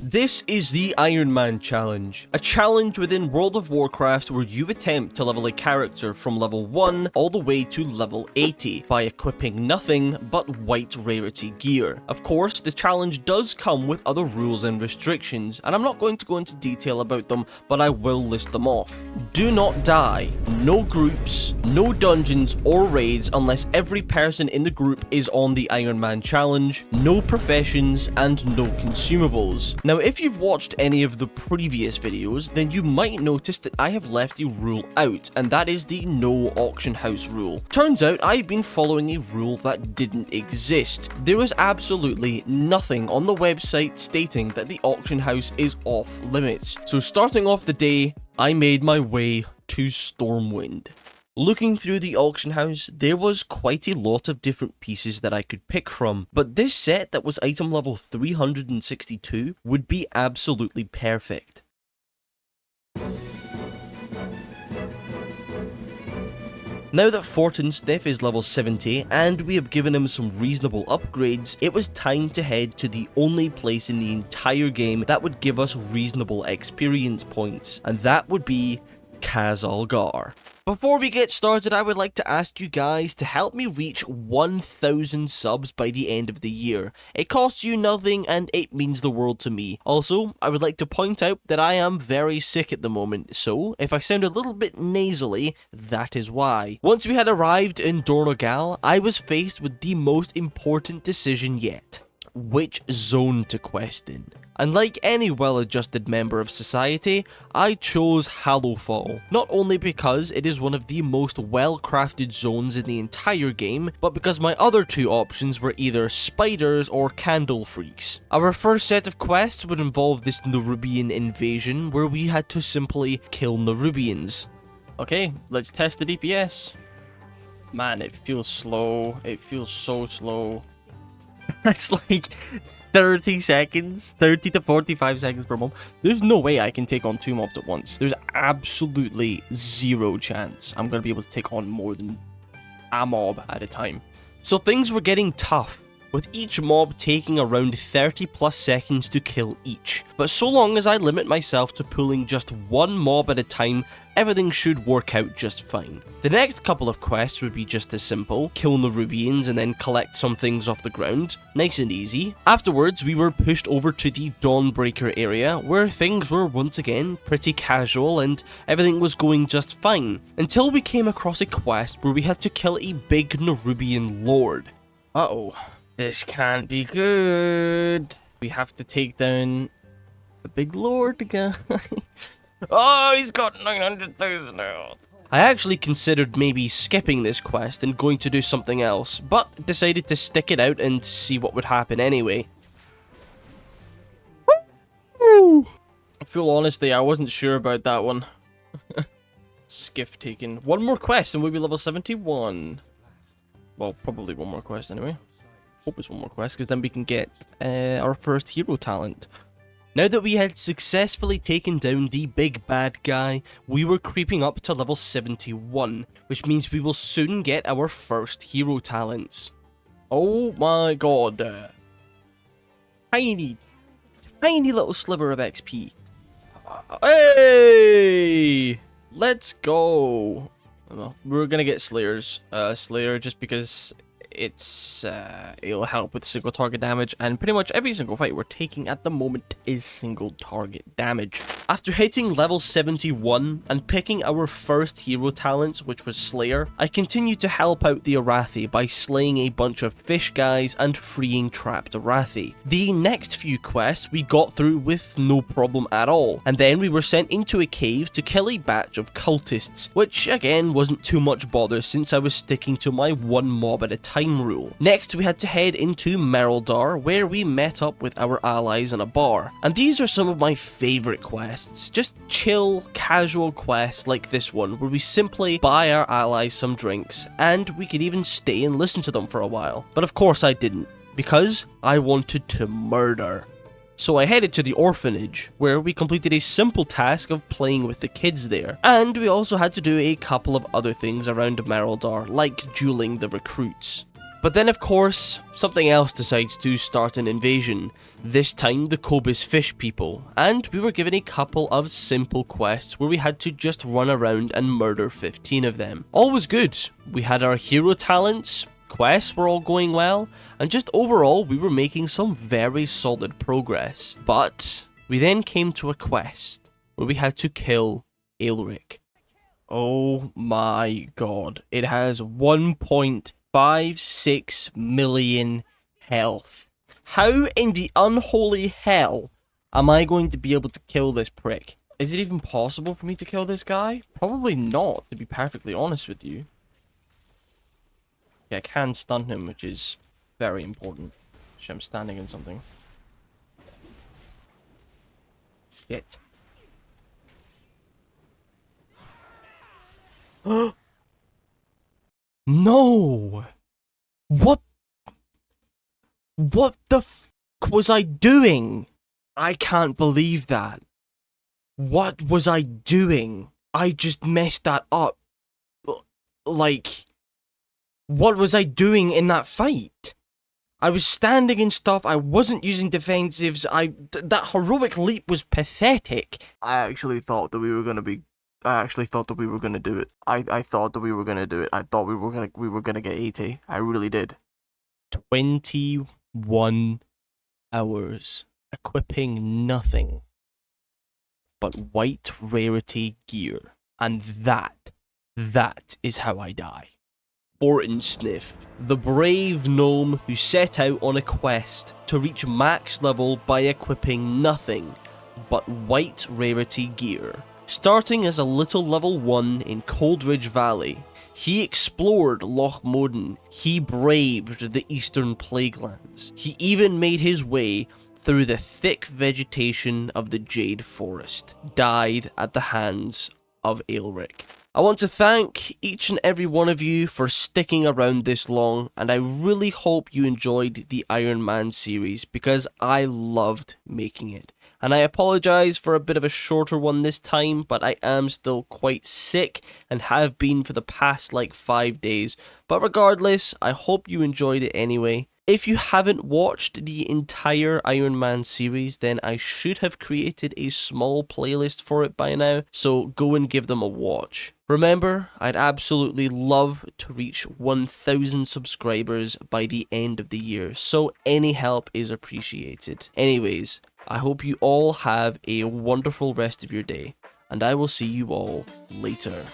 This is the Iron Man Challenge, a challenge within World of Warcraft where you attempt to level a character from level 1 all the way to level 80 by equipping nothing but white rarity gear. Of course, the challenge does come with other rules and restrictions, and I'm not going to go into detail about them, but I will list them off. Do not die, no groups, no dungeons or raids unless every person in the group is on the Iron Man Challenge, no professions, and no consumables. Now, if you've watched any of the previous videos, then you might notice that I have left a rule out, and that is the no auction house rule. Turns out I've been following a rule that didn't exist. There is absolutely nothing on the website stating that the auction house is off limits. So starting off the day, I made my way to Stormwind. Looking through the auction house, there was quite a lot of different pieces that I could pick from, but this set that was item level 362 would be absolutely perfect. Now that Fortinstiff is level 70 and we have given him some reasonable upgrades, it was time to head to the only place in the entire game that would give us reasonable experience points, and that would be Khazalgar. Before we get started, I would like to ask you guys to help me reach 1,000 subs by the end of the year. It costs you nothing and it means the world to me. Also, I would like to point out that I am very sick at the moment, so if I sound a little bit nasally, that is why. Once we had arrived in Dornogal, I was faced with the most important decision yet. Which zone to quest in. And like any well-adjusted member of society, I chose Hallowfall, not only because it is one of the most well-crafted zones in the entire game, but because my other two options were either spiders or candle freaks. Our first set of quests would involve this Nerubian invasion, where we had to simply kill Nerubians. Okay, let's test the DPS. Man, it feels slow. It feels so slow. That's like 30 seconds, 30 to 45 seconds per mob. There's no way I can take on two mobs at once. There's absolutely zero chance I'm going to be able to take on more than a mob at a time. So things were getting tough, with each mob taking around 30 plus seconds to kill each. But so long as I limit myself to pulling just one mob at a time, everything should work out just fine. The next couple of quests would be just as simple: kill Nerubians and then collect some things off the ground. Nice and easy. Afterwards, we were pushed over to the Dawnbreaker area, where things were once again pretty casual and everything was going just fine, until we came across a quest where we had to kill a big Nerubian lord. Uh-oh. This can't be good. We have to take down the big lord guy. Oh, he's got 900,000 health. I actually considered maybe skipping this quest and going to do something else, but decided to stick it out and see what would happen anyway. Full honesty, I wasn't sure about that one. Skiff taken. One more quest and we'll be level 71. Well, probably one more quest anyway. Hope it's one more quest, because then we can get our first hero talent. Now that we had successfully taken down the big bad guy, we were creeping up to level 71, which means we will soon get our first hero talents. Oh my god. Tiny little sliver of XP. Hey! Let's go. Well, we're gonna get Slayers. Slayer just because it'll help with single target damage, and pretty much every single fight we're taking at the moment is single target damage. After hitting level 71 and picking our first hero talents, which was Slayer, I continued to help out the Arathi by slaying a bunch of fish guys and freeing trapped Arathi. The next few quests we got through with no problem at all, and then we were sent into a cave to kill a batch of cultists, which again wasn't too much bother since I was sticking to my one mob at a time rule. Next, we had to head into Mereldar, where we met up with our allies in a bar. And these are some of my favorite quests. Just chill, casual quests like this one, where we simply buy our allies some drinks, and we could even stay and listen to them for a while. But of course I didn't, because I wanted to murder. So I headed to the orphanage, where we completed a simple task of playing with the kids there. And we also had to do a couple of other things around Mereldar, like dueling the recruits. But then of course, something else decides to start an invasion. This time the Cobus Fish people, and we were given a couple of simple quests where we had to just run around and murder 15 of them. All was good. We had our hero talents, quests were all going well, and just overall we were making some very solid progress. But we then came to a quest where we had to kill Aelric. Oh my god, it has 1.56 million health. How in the unholy hell am I going to be able to kill this prick? Is it even possible for me to kill this guy? Probably not, to be perfectly honest with you. Yeah, I can stun him, which is very important. Actually, I'm standing in something. Shit. No! What the f was I doing? I can't believe that. What was I doing? I just messed that up. Like, what was I doing in that fight? I was standing in stuff, I wasn't using defensives, that heroic leap was pathetic. I actually thought that we were gonna do it. I thought that we were gonna do it. I thought we were gonna get 80. I really did. 21 hours equipping nothing but white rarity gear, and that is how I die. Fortinsniff, the brave gnome who set out on a quest to reach max level by equipping nothing but white rarity gear. Starting as a little level 1 in Coldridge Valley, he explored Loch Moden, he braved the eastern Plaguelands, he even made his way through the thick vegetation of the Jade Forest, died at the hands of Aelric. I want to thank each and every one of you for sticking around this long, and I really hope you enjoyed the Iron Man series because I loved making it. And I apologise for a bit of a shorter one this time, but I am still quite sick and have been for the past like 5 days. But regardless, I hope you enjoyed it anyway. If you haven't watched the entire Iron Man series, then I should have created a small playlist for it by now, so go and give them a watch. Remember, I'd absolutely love to reach 1,000 subscribers by the end of the year, so any help is appreciated. Anyways, I hope you all have a wonderful rest of your day, and I will see you all later.